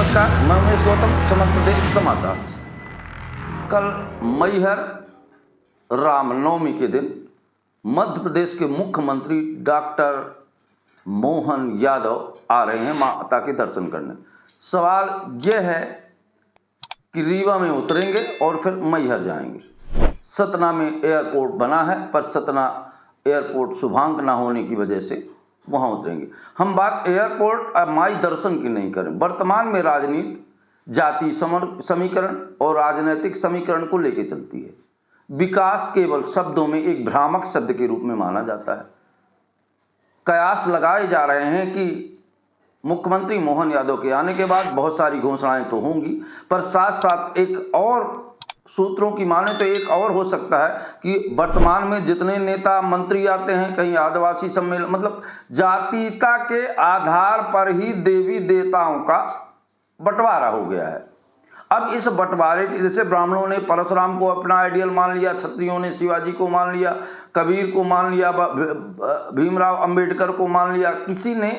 नमस्कार, मैं उमेश गौतम, समग्र प्रदेश समाचार से। कल मैहर रामनवमी के दिन मध्य प्रदेश के मुख्यमंत्री डॉक्टर मोहन यादव आ रहे हैं माता के दर्शन करने। सवाल यह है कि रीवा में उतरेंगे और फिर मैहर जाएंगे। सतना में एयरपोर्ट बना है, पर सतना एयरपोर्ट शुभांक ना होने की वजह से वहाँ उतरेंगे। हम बात एयरपोर्ट और माई दर्शन की नहीं करें। वर्तमान में राजनीति जाति समीकरण और राजनीतिक समीकरण को लेकर चलती है। विकास केवल शब्दों में एक भ्रामक शब्द के रूप में माना जाता है। कयास लगाए जा रहे हैं कि मुख्यमंत्री मोहन यादव के आने के बाद बहुत सारी घोषणाएं तो होंगी, पर साथ साथ एक और सूत्रों की माने तो एक और हो सकता है कि वर्तमान में जितने नेता मंत्री आते हैं, कहीं आदिवासी सम्मेलन, मतलब जातीयता के आधार पर ही देवी देवताओं का बंटवारा हो गया है। अब इस बंटवारे के, जैसे ब्राह्मणों ने परशुराम को अपना आइडियल मान लिया, क्षत्रियों ने शिवाजी को मान लिया, कबीर को मान लिया, भीमराव अंबेडकर को मान लिया, किसी ने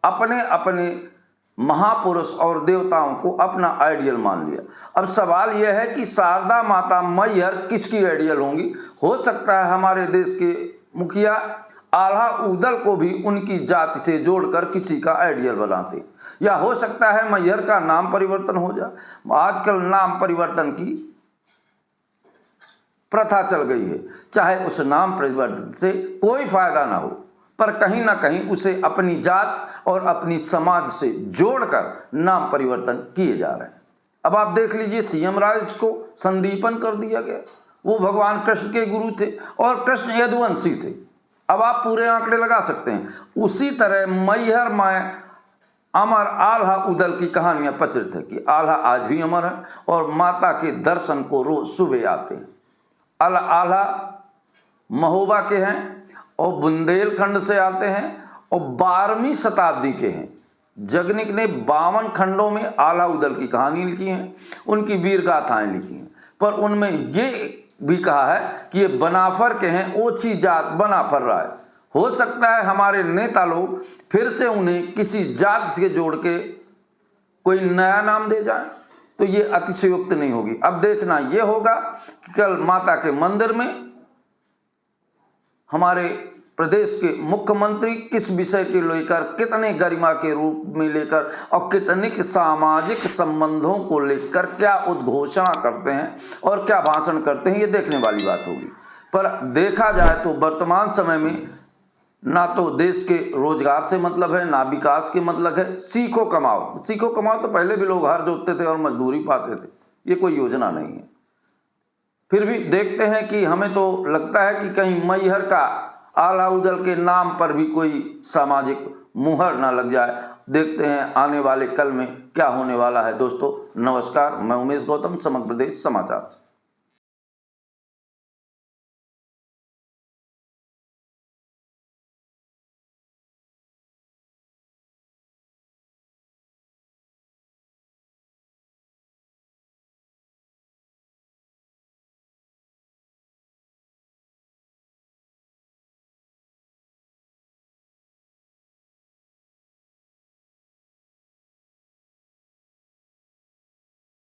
अपने अपने महापुरुष और देवताओं को अपना आइडियल मान लिया। अब सवाल यह है कि शारदा माता मैहर किसकी आइडियल होंगी? हो सकता है हमारे देश के मुखिया आल्हा उदल को भी उनकी जाति से जोड़कर किसी का आइडियल बनाते, या हो सकता है मैहर का नाम परिवर्तन हो जाए। आजकल नाम परिवर्तन की प्रथा चल गई है, चाहे उस नाम परिवर्तन से कोई फायदा ना हो, पर कहीं ना कहीं उसे अपनी जात और अपनी समाज से जोड़कर नाम परिवर्तन किए जा रहे हैं। अब आप देख लीजिए, सीएम राज को संदीपन कर दिया गया। वो भगवान कृष्ण के गुरु थे और कृष्ण यदुवंशी थे। अब आप पूरे आंकड़े लगा सकते हैं। उसी तरह मैहर में अमर आल्हा उदल की कहानियां प्रचलित है कि आल्हा आज भी अमर है और माता के दर्शन को रोज सुबह आते हैं। आल्हा महोबा के हैं और बुंदेलखंड से आते हैं और 12वीं शताब्दी के हैं। जगनिक ने 52 खंडों में आल्हा उदल की कहानी लिखी है, उनकी वीर गाथाएं लिखी हैं, पर उनमें ये भी कहा है कि ये बनाफर के हैं, ओछी जात बनाफर राय। हो सकता है हमारे नेता लोग फिर से उन्हें किसी जात से जोड़ के कोई नया नाम दे जाए, तो ये अतिशयोक्त नहीं होगी। अब देखना ये होगा कि कल माता के मंदिर में हमारे प्रदेश के मुख्यमंत्री किस विषय के लेकर, कितने गरिमा के रूप में लेकर और कितने सामाजिक संबंधों को लेकर क्या उद्घोषणा करते हैं और क्या भाषण करते हैं, ये देखने वाली बात होगी। पर देखा जाए तो वर्तमान समय में ना तो देश के रोजगार से मतलब है, ना विकास के मतलब है। सीखो कमाओ, सीखो कमाओ तो पहले भी लोग हर जोतते थे और मजदूरी पाते थे, ये कोई योजना नहीं है। फिर भी देखते हैं कि हमें तो लगता है कि कहीं मैहर का आल्हा उदल के नाम पर भी कोई सामाजिक मुहर ना लग जाए। देखते हैं आने वाले कल में क्या होने वाला है। दोस्तों नमस्कार, मैं उमेश गौतम, समग्र प्रदेश समाचार।